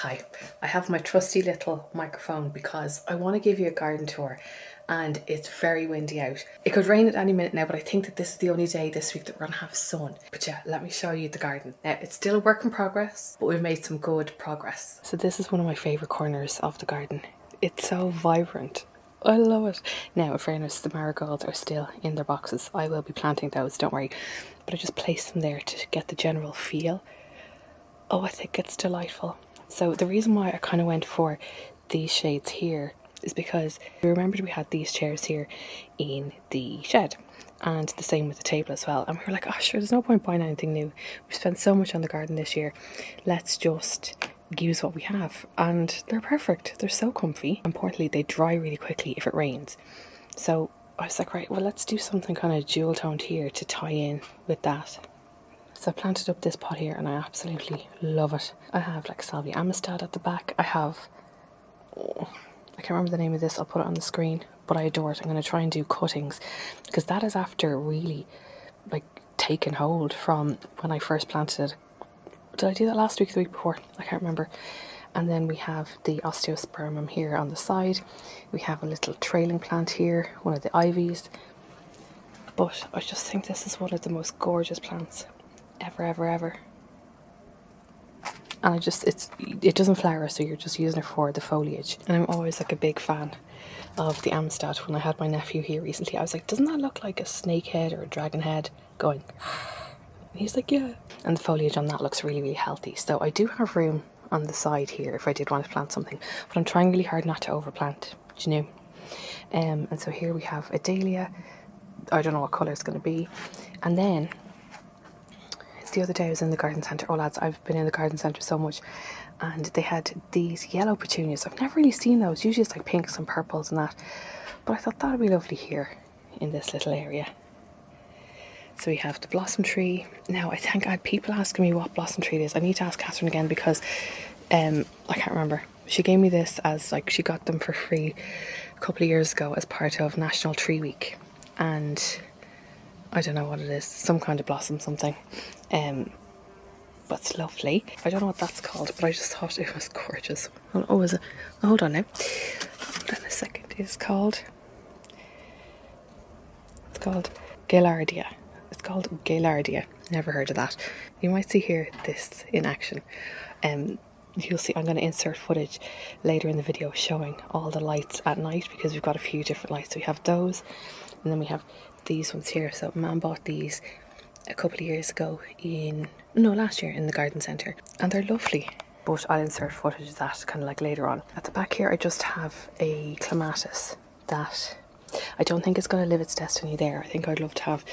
Hi, I have my trusty little microphone because I want to give you a garden tour and it's very windy out. It could rain at any minute now, but I think that this is the only day this week that we're going to have sun. But yeah, let me show you the garden. Now, it's still a work in progress, but we've made some good progress. So this is one of my favourite corners of the garden. It's so vibrant. I love it. Now, in fairness, the marigolds are still in their boxes. I will be planting those, don't worry. But I just placed them there to get the general feel. Oh, I think it's delightful. So the reason why I kind of went for these shades here is because we remembered we had these chairs here in the shed, and the same with the table as well. And we were like, oh sure, there's no point buying anything new. We've spent so much on the garden this year. Let's just use what we have. And they're perfect. They're so comfy. Importantly, they dry really quickly if it rains. So I was like, right, well, let's do something kind of dual toned here to tie in with that. So I planted up this pot here and I absolutely love it. I have like Salvia Amistad at the back. I have, I can't remember the name of this, I'll put it on the screen, but I adore it. I'm going to try and do cuttings because that is after really like taken hold from when I first planted it. Did I do that last week, the week before? I can't remember. And then we have the osteospermum here on the side. We have a little trailing plant here, one of the ivies. But I just think this is one of the most gorgeous plants ever. And it doesn't flower, so you're just using it for the foliage. And I'm always like a big fan of the Amistad. When I had my nephew here recently, I was like, doesn't that look like a snake head or a dragon head going? And he's like, yeah. And the foliage on that looks really healthy. So I do have room on the side here if I did want to plant something, but I'm trying really hard not to overplant, do you know? And so here we have a dahlia. I don't know what colour it's going to be. And then the other day I was in the garden centre. Oh lads, I've been in the garden centre so much, and they had these yellow petunias. I've never really seen those. Usually it's like pinks and purples and that, but I thought that would be lovely here in this little area. So we have the blossom tree. Now I think I had people asking me what blossom tree it is. I need to ask Catherine again because I can't remember. She gave me this as like, she got them for free a couple of years ago as part of National Tree Week, and I don't know what it is, some kind of blossom something. But it's lovely. I don't know what that's called, but I just thought it was gorgeous. Oh, is it? Oh, hold on now. Hold on a second. It's called Gaillardia. It's called Gaillardia. Never heard of that. You might see here this in action. You'll see, I'm going to insert footage later in the video showing all the lights at night, because we've got a few different lights. So we have those, and then we have these ones here. So Mum bought these a couple of years ago last year in the garden centre, and they're lovely. But I'll insert footage of that kind of like later on. At the back here I just have a clematis that I don't think it's going to live its destiny there. I think I'd love to have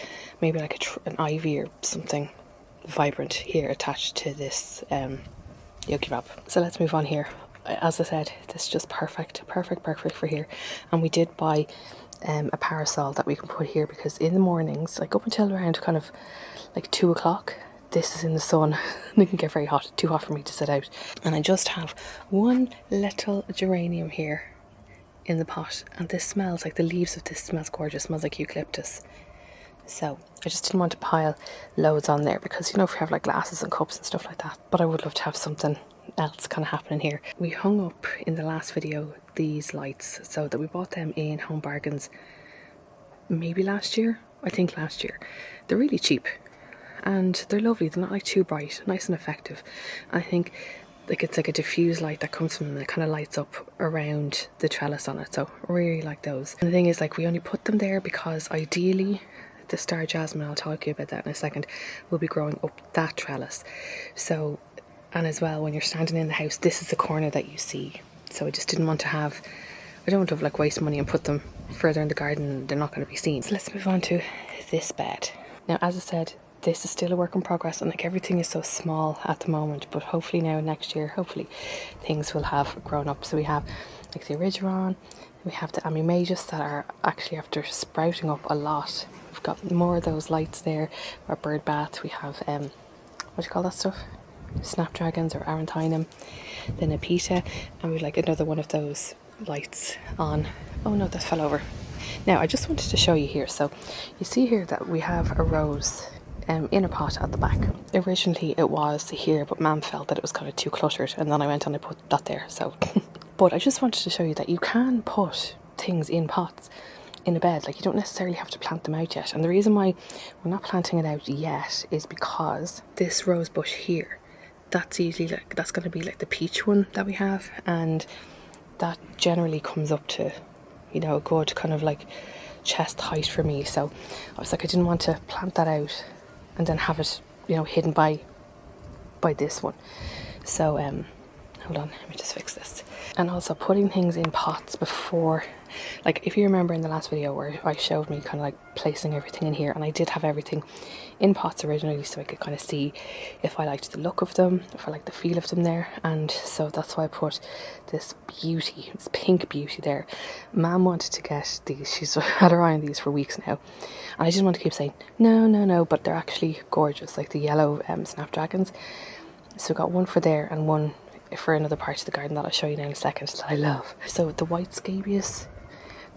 maybe like an ivy or something vibrant here attached to this yogi wrap. So let's move on here. As I said, this is just perfect for here. And we did buy a parasol that we can put here, because in the mornings, like up until around kind of like 2 o'clock, this is in the sun and it can get very hot, too hot for me to sit out. And I just have one little geranium here in the pot, and this smells like, the leaves of this smells gorgeous, smells like eucalyptus. So I just didn't want to pile loads on there, because you know, if we have like glasses and cups and stuff like that, but I would love to have something else kind of happening here. We hung up in the last video these lights, so that we bought them in Home Bargains maybe last year. I think last year. They're really cheap and they're lovely. They're not like too bright, nice and effective. I think like it's like a diffuse light that comes from them, that kind of lights up around the trellis on it. So I really like those. And the thing is, like, we only put them there because ideally the star jasmine, I'll talk to you about that in a second, will be growing up that trellis. So, and as well, when you're standing in the house, this is the corner that you see. So I just didn't want to have, I don't want to like waste money and put them further in the garden. They're not going to be seen. So let's move on to this bed. Now, as I said, this is still a work in progress, and like everything is so small at the moment, but hopefully now next year, hopefully things will have grown up. So we have like the erigeron, we have the amimagus that are actually after sprouting up a lot. We've got more of those lights there. Our bird bath, we have what do you call that stuff, snapdragons or aranthinum, then a pita, and we've like another one of those lights on. Oh no, that fell over. Now I just wanted to show you here. So you see here that we have a rose inner pot at the back. Originally it was here, but Mum felt that it was kind of too cluttered, and then I went and I put that there. So but I just wanted to show you that you can put things in pots in a bed. Like, you don't necessarily have to plant them out yet. And the reason why we're not planting it out yet is because this rose bush here, that's usually like, that's going to be like the peach one that we have, and that generally comes up to, you know, a good kind of like chest height for me. So I was like, I didn't want to plant that out and then have it, you know, hidden by this one. So hold on, let me just fix this. And also putting things in pots before, like if you remember in the last video where I showed me kind of like placing everything in here, and I did have everything in pots originally so I could kind of see if I liked the look of them, if I liked the feel of them there. And so that's why I put this beauty, this pink beauty there. Mum wanted to get these, she's had her eye on these for weeks now, and I just want to keep saying no, but they're actually gorgeous, like the yellow snapdragons. So we got one for there and one for another part of the garden that I'll show you now in a second that I love. So the white scabious,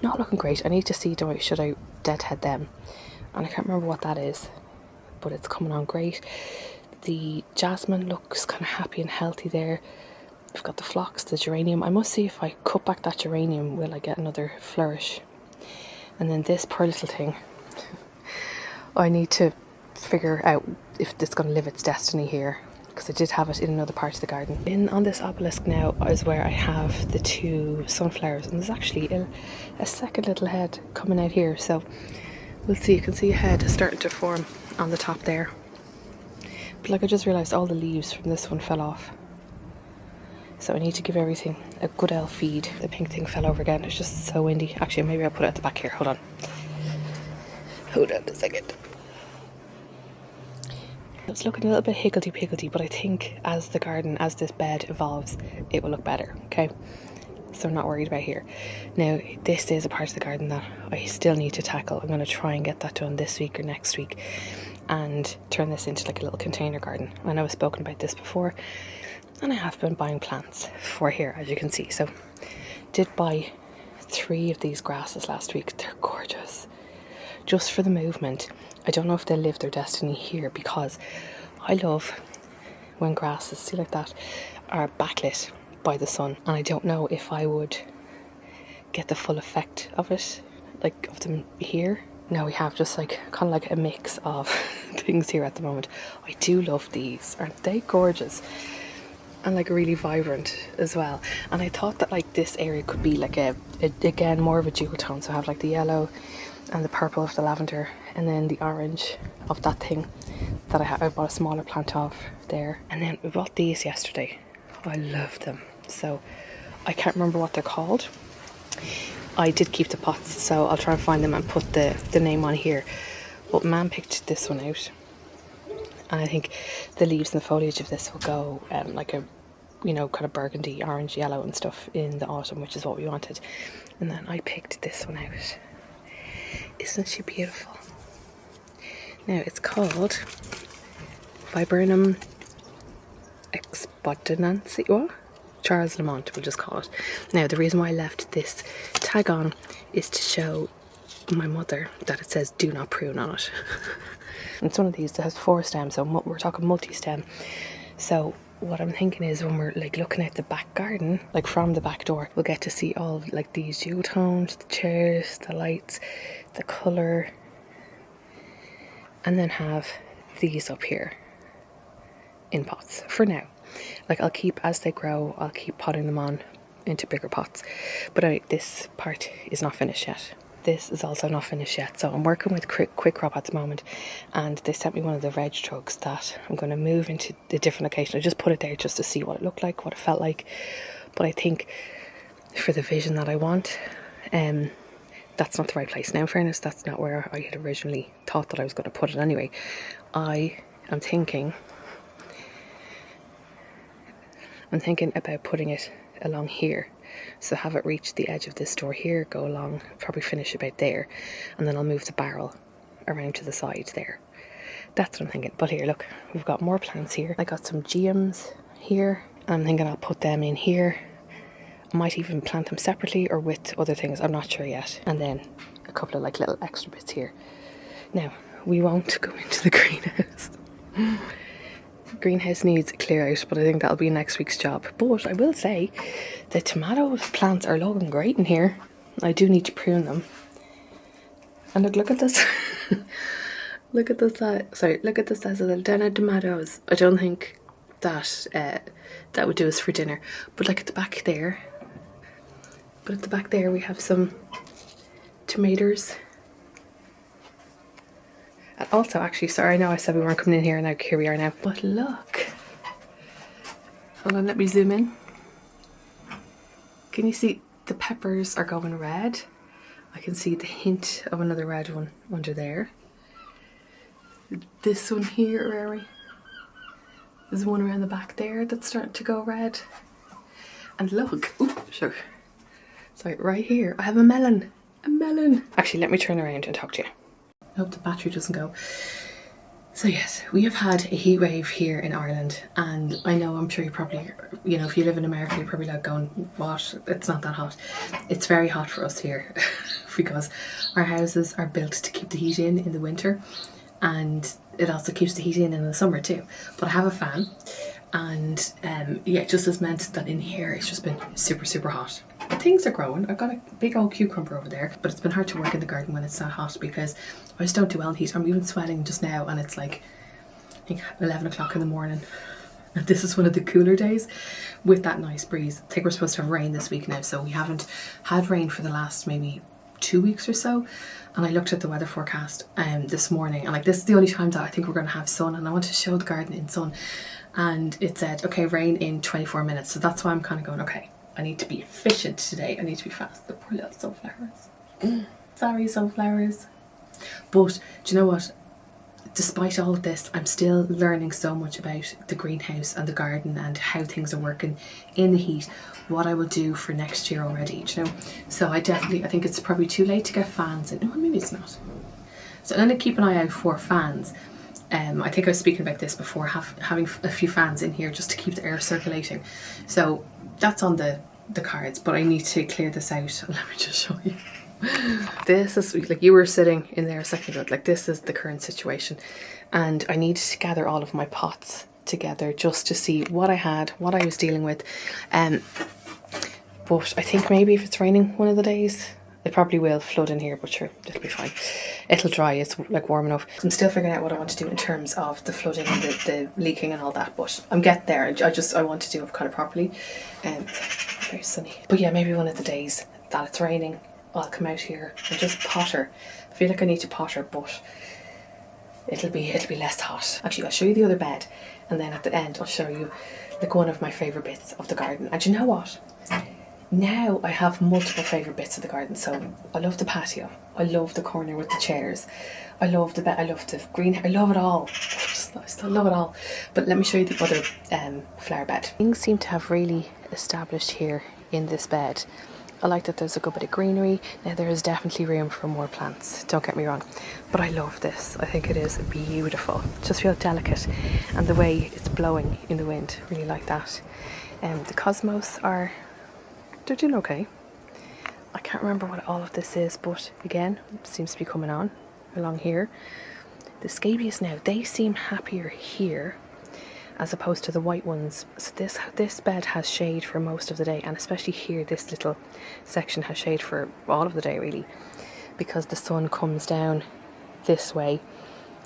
not looking great. I need to see, should I deadhead them? And I can't remember what that is, but it's coming on great. The jasmine looks kind of happy and healthy there. We've got the phlox, the geranium. I must see if I cut back that geranium, will I get another flourish? And then this poor little thing, I need to figure out if it's going to live its destiny here, because I did have it in another part of the garden. In on this obelisk now is where I have the 2 sunflowers, and there's actually a second little head coming out here. So we'll see. You can see a head starting to form on the top there. But like, I just realised all the leaves from this one fell off, so I need to give everything a good old feed. The pink thing fell over again. It's just so windy. Actually, maybe I'll put it at the back here. Hold on a second. It's looking a little bit higgledy-piggledy, but I think as the garden, as this bed evolves, it will look better, okay? So I'm not worried about here. Now, this is a part of the garden that I still need to tackle. I'm going to try and get that done this week or next week and turn this into like a little container garden. I know I've spoken about this before, and I have been buying plants for here, as you can see. So did buy 3 of these grasses last week. They're gorgeous. Just for the movement. I don't know if they'll live their destiny here, because I love when grasses, see like that, are backlit by the sun, and I don't know if I would get the full effect of it, like of them here. Now we have just like kind of like a mix of things here at the moment. I do love these. Aren't they gorgeous? And like really vibrant as well. And I thought that like this area could be like again more of a dual tone, so have like the yellow and the purple of the lavender, and then the orange of that thing that I bought a smaller plant of there. And then we bought these yesterday. I love them. So I can't remember what they're called. I did keep the pots, so I'll try and find them and put the name on here. But Mum picked this one out, and I think the leaves and the foliage of this will go like a, you know, kind of burgundy, orange, yellow and stuff in the autumn, which is what we wanted. And then I picked this one out. Isn't she beautiful? Now it's called Viburnum Expodenancy, what? Charles Lamont, we'll just call it. Now the reason why I left this tag on is to show my mother that it says do not prune on it. It's one of these that has 4 stems, so we're talking multi-stem. So what I'm thinking is, when we're like looking at the back garden, like from the back door, we'll get to see all like these jewel tones, the chairs, the lights, the colour, and then have these up here in pots for now. Like, I'll keep, as they grow, I'll keep potting them on into bigger pots. But anyway, this part is not finished yet. This is also not finished yet. So I'm working with Quick Crop at the moment, and they sent me one of the veg trucks that I'm going to move into a different location. I just put it there just to see what it looked like, what it felt like. But I think for the vision that I want, that's not the right place. Now, in fairness, that's not where I had originally thought that I was going to put it anyway. I am thinking about putting it along here. So have it reach the edge of this door here, go along, probably finish about there, and then I'll move the barrel around to the side there. That's what I'm thinking. But here, look, we've got more plants here. I got some geums here. I'm thinking I'll put them in here. I might even plant them separately or with other things, I'm not sure yet. And then a couple of like little extra bits here. Now, we won't go into the greenhouse. Greenhouse needs a clear out, but I think that'll be next week's job. But I will say the tomato plants are looking great in here. I do need to prune them. And look at this. Look at the size. Look at the size of the Dana tomatoes. I don't think that that would do us for dinner. But like at the back there. But at the back there we have some tomatoes. And also, actually, sorry, I know I said we weren't coming in here, and now here we are now. But look. Hold on, let me zoom in. Can you see the peppers are going red? I can see the hint of another red one under there. This one here, where are we? There's one around the back there that's starting to go red. And look, sorry, right here, I have a melon. A melon. Actually, let me turn around and talk to you. I hope the battery doesn't go. So yes, we have had a heat wave here in Ireland, and I know, I'm sure you probably, you know, if you live in America, you're probably like going, what? It's not that hot. It's very hot for us here because our houses are built to keep the heat in the winter, and it also keeps the heat in the summer too. But I have a fan, and yeah, it just has meant that in here it's just been super hot. But things are growing. I've got a big old cucumber over there, but it's been hard to work in the garden when it's that hot because I just don't do well in heat. I'm even sweating just now, and it's like, I think 11 o'clock in the morning. And this is one of the cooler days with that nice breeze. I think we're supposed to have rain this week now, so we haven't had rain for the last maybe 2 weeks or so. And I looked at the weather forecast this morning, and like, this is the only time that I think we're going to have sun, and I want to show the garden in sun. And it said, okay, rain in 24 minutes. So that's why I'm kind of going, okay, I need to be efficient today. I need to be fast. The poor little sunflowers. Sorry, sunflowers. But do you know what? Despite all of this, I'm still learning so much about the greenhouse and the garden and how things are working in the heat. What I will do for next year already, do you know? So I think it's probably too late to get fans in. No, maybe it's not. So I'm going to keep an eye out for fans. I think I was speaking about this before, having a few fans in here just to keep the air circulating. So that's on the cards, but I need to clear this out. Let me just show you. This is, like, you were sitting in there a second ago, like, this is the current situation, and I need to gather all of my pots together just to see what I had, what I was dealing with. But I think maybe if it's raining one of the days, it probably will flood in here, but sure, it'll be fine. It'll dry, it's like warm enough. I'm still figuring out what I want to do in terms of the flooding and the leaking and all that, but I'm getting there. I want to do it kind of properly. Very sunny. But yeah, maybe one of the days that it's raining, I'll come out here and just potter. I feel like I need to potter, but it'll be less hot. Actually, I'll show you the other bed, and then at the end I'll show you like one of my favourite bits of the garden. And you know what? Now I have multiple favourite bits of the garden. So I love the patio. I love the corner with the chairs. I love the bed. I love the green. I love it all. I still love it all. But let me show you the other flower bed. Things seem to have really established here in this bed. I like that there's a good bit of greenery. Now there is definitely room for more plants, don't get me wrong, but I love this. I think it is beautiful. Just feel delicate, and the way it's blowing in the wind, really like that. The cosmos they're doing okay. I can't remember what all of this is, but again, it seems to be coming on along here. The scabious now, they seem happier here as opposed to the white ones. So this bed has shade for most of the day, and especially here, this little section has shade for all of the day really, because the sun comes down this way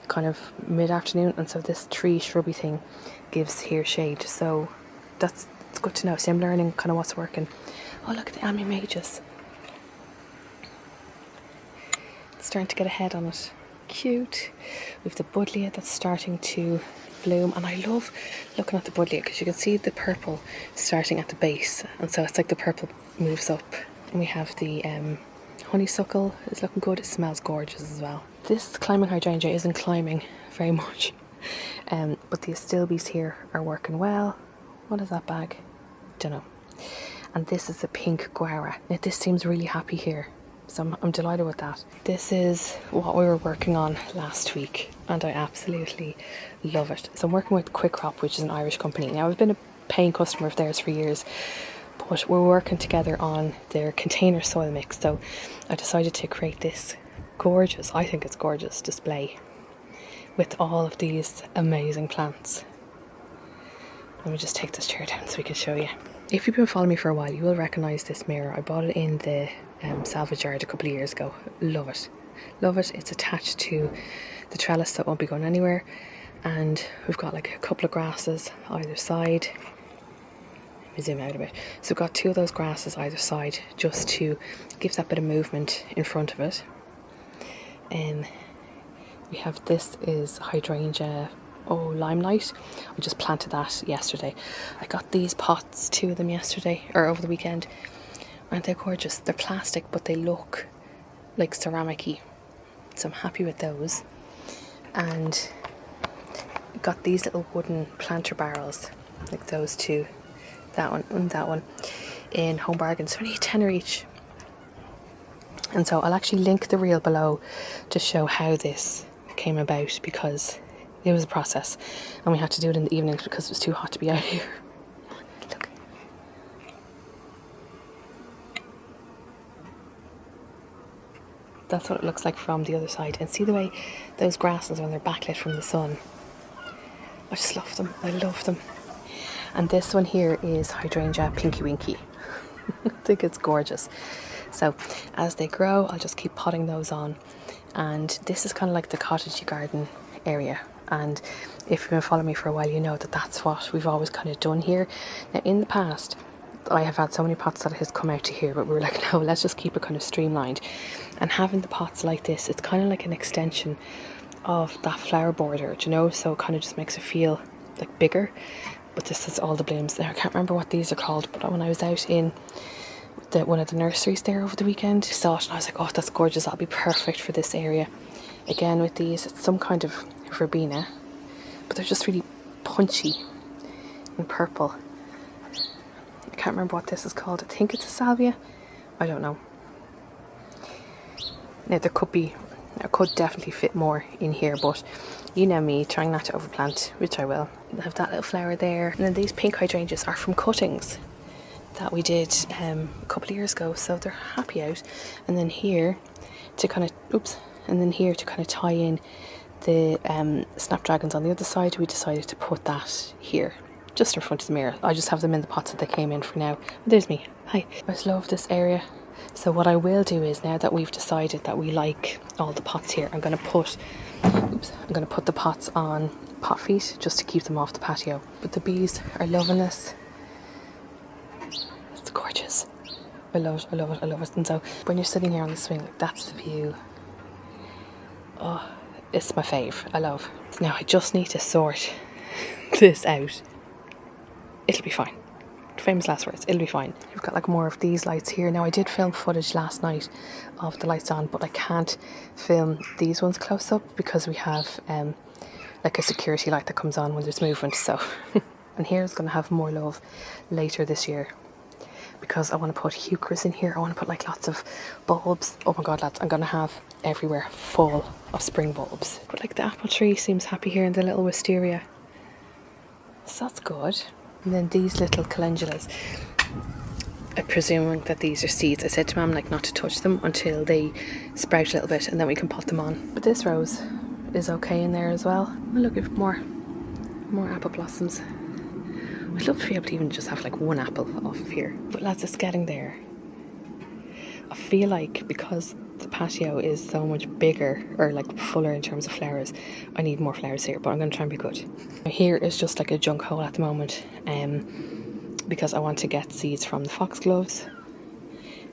kind of mid-afternoon, and so this tree shrubby thing gives here shade. So it's good to know. So I'm learning kind of what's working. Oh, look at the Amimagus. It's starting to get a head on it. Cute. We've the buddleia that's starting to bloom, and I love looking at the buddleia because you can see the purple starting at the base, and so it's like the purple moves up. And we have the honeysuckle is looking good. It smells gorgeous as well. This climbing hydrangea isn't climbing very much, but the astilbes here are working well. What is that bag? Don't know. And this is the pink guara. Now this seems really happy here, so I'm delighted with that. This is what we were working on last week, and I absolutely love it. So I'm working with Quick Crop, which is an Irish company. Now I've been a paying customer of theirs for years, but we're working together on their container soil mix. So I decided to create this gorgeous, I think it's gorgeous, display with all of these amazing plants. Let me just take this chair down so we can show you. If you've been following me for a while, you will recognise this mirror. I bought it in the salvage yard a couple of years ago. Love it. Love it. It's attached to the trellis, so it won't be going anywhere. And we've got like a couple of grasses either side. Let me zoom out a bit. So we've got 2 of those grasses either side, just to give that bit of movement in front of it. We have, this is hydrangea, limelight. I just planted that yesterday. I got these pots, 2 of them yesterday, or over the weekend. Aren't they gorgeous? They're plastic, but they look like ceramic-y. So I'm happy with those. And got these little wooden planter barrels, like those 2. That one and that one in Home Bargains, only £10 each. And so I'll actually link the reel below to show how this came about, because it was a process and we had to do it in the evenings because it was too hot to be out here. Look. That's what it looks like from the other side. And see the way those grasses, when they're backlit from the sun. I just love them. I love them. And this one here is hydrangea Pinky Winky. I think it's gorgeous. So as they grow, I'll just keep potting those on. And this is kind of like the cottage garden area. And if you've been following me for a while, you know that that's what we've always kind of done here. Now in the past, I have had so many pots that has come out to here, but we were like, no, let's just keep it kind of streamlined. And having the pots like this, it's kind of like an extension of that flower border, do you know? So it kind of just makes it feel like bigger. But this is all the blooms there. I can't remember what these are called, but when I was out in one of the nurseries there over the weekend, I saw it and I was like, oh, that's gorgeous, that'll be perfect for this area. Again with these, it's some kind of verbena, but they're just really punchy and purple. I can't remember what this is called. I think it's a salvia. I don't know. Now there could definitely fit more in here, but you know me, trying not to overplant, which I will. I have that little flower there. And then these pink hydrangeas are from cuttings that we did a couple of years ago, so they're happy out. And then here to kind of tie in the snapdragons on the other side, we decided to put that here, just in front of the mirror. I just have them in the pots that they came in for now. There's me. Hi. I just love this area. So what I will do is, now that we've decided that we like all the pots here, I'm going to put the pots on pot feet just to keep them off the patio. But the bees are loving this. It's gorgeous. I love it, I love it, I love it. And so when you're sitting here on the swing, like, that's the view. Oh, it's my fave. I love. Now I just need to sort this out. It'll be fine. Famous last words, it'll be fine. We've got like more of these lights here. Now I did film footage last night of the lights on, but I can't film these ones close up because we have like a security light that comes on when there's movement. So and here's going to have more love later this year, because I want to put heucheras in here. I want to put like lots of bulbs. Oh my god, lads, I'm going to have everywhere full of spring bulbs. But like the apple tree seems happy here in the little wisteria, so that's good. And then these little calendulas, I'm presuming that these are seeds. I said to Mum like not to touch them until they sprout a little bit, and then we can pot them on. But this rose is okay in there as well. Oh, look, at more apple blossoms. I'd love to be able to even just have like one apple off of here. But lads, it's getting there. I feel like because the patio is so much bigger, or like fuller in terms of flowers, I need more flowers here, but I'm going to try and be good. Here is just like a junk hole at the moment, because I want to get seeds from the foxgloves.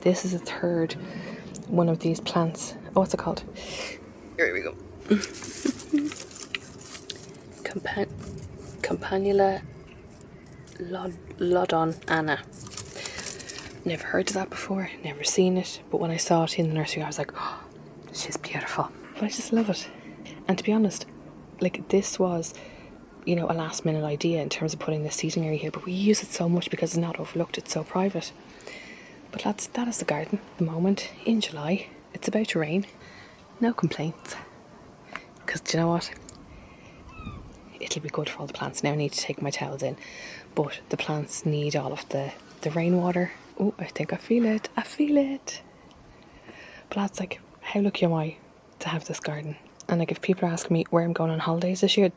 This is a third one of these plants. Oh, what's it called? Here we go. Campanula Lodon Anna. Never heard of that before, never seen it, but when I saw it in the nursery I was like, oh, she's beautiful. But I just love it. And to be honest, like, this was, you know, a last minute idea in terms of putting this seating area here, but we use it so much because it's not overlooked, it's so private. But lads, that is the garden at the moment in July. It's about to rain. No complaints. Because do you know what? It'll be good for all the plants. Now I need to take my towels in, but the plants need all of the rainwater. Oh, I think I feel it. I feel it. But that's like, how lucky am I to have this garden? And like if people are asking me where I'm going on holidays this year,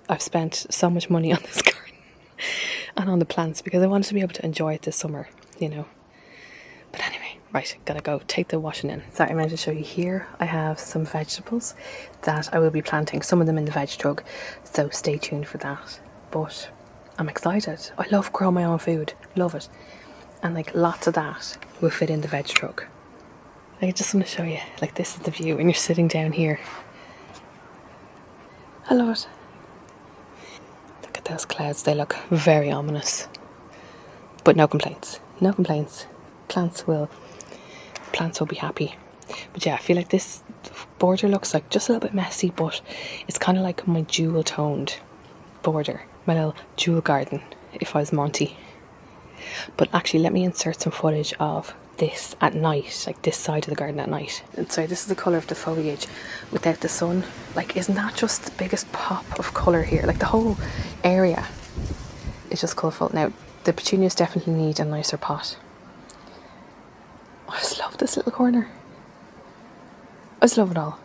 I've spent so much money on this garden and on the plants because I wanted to be able to enjoy it this summer, you know. But anyway, right, gotta go take the washing in. Sorry, I meant to show you here. I have some vegetables that I will be planting, some of them in the veg truck, so stay tuned for that. But I'm excited. I love growing my own food, love it. And like lots of that will fit in the veg truck. I just want to show you, like this is the view and you're sitting down here. I love it. Look at those clouds, they look very ominous. But no complaints, no complaints. Plants will be happy. But yeah, I feel like this border looks like just a little bit messy, but it's kind of like my jewel toned border, my little jewel garden if I was Monty. But actually let me insert some footage of this at night, like this side of the garden at night. And sorry, this is the colour of the foliage without the sun. Like, isn't that just the biggest pop of colour here? Like the whole area is just colourful. Now the petunias definitely need a nicer pot. I just love this little corner. I just love it all.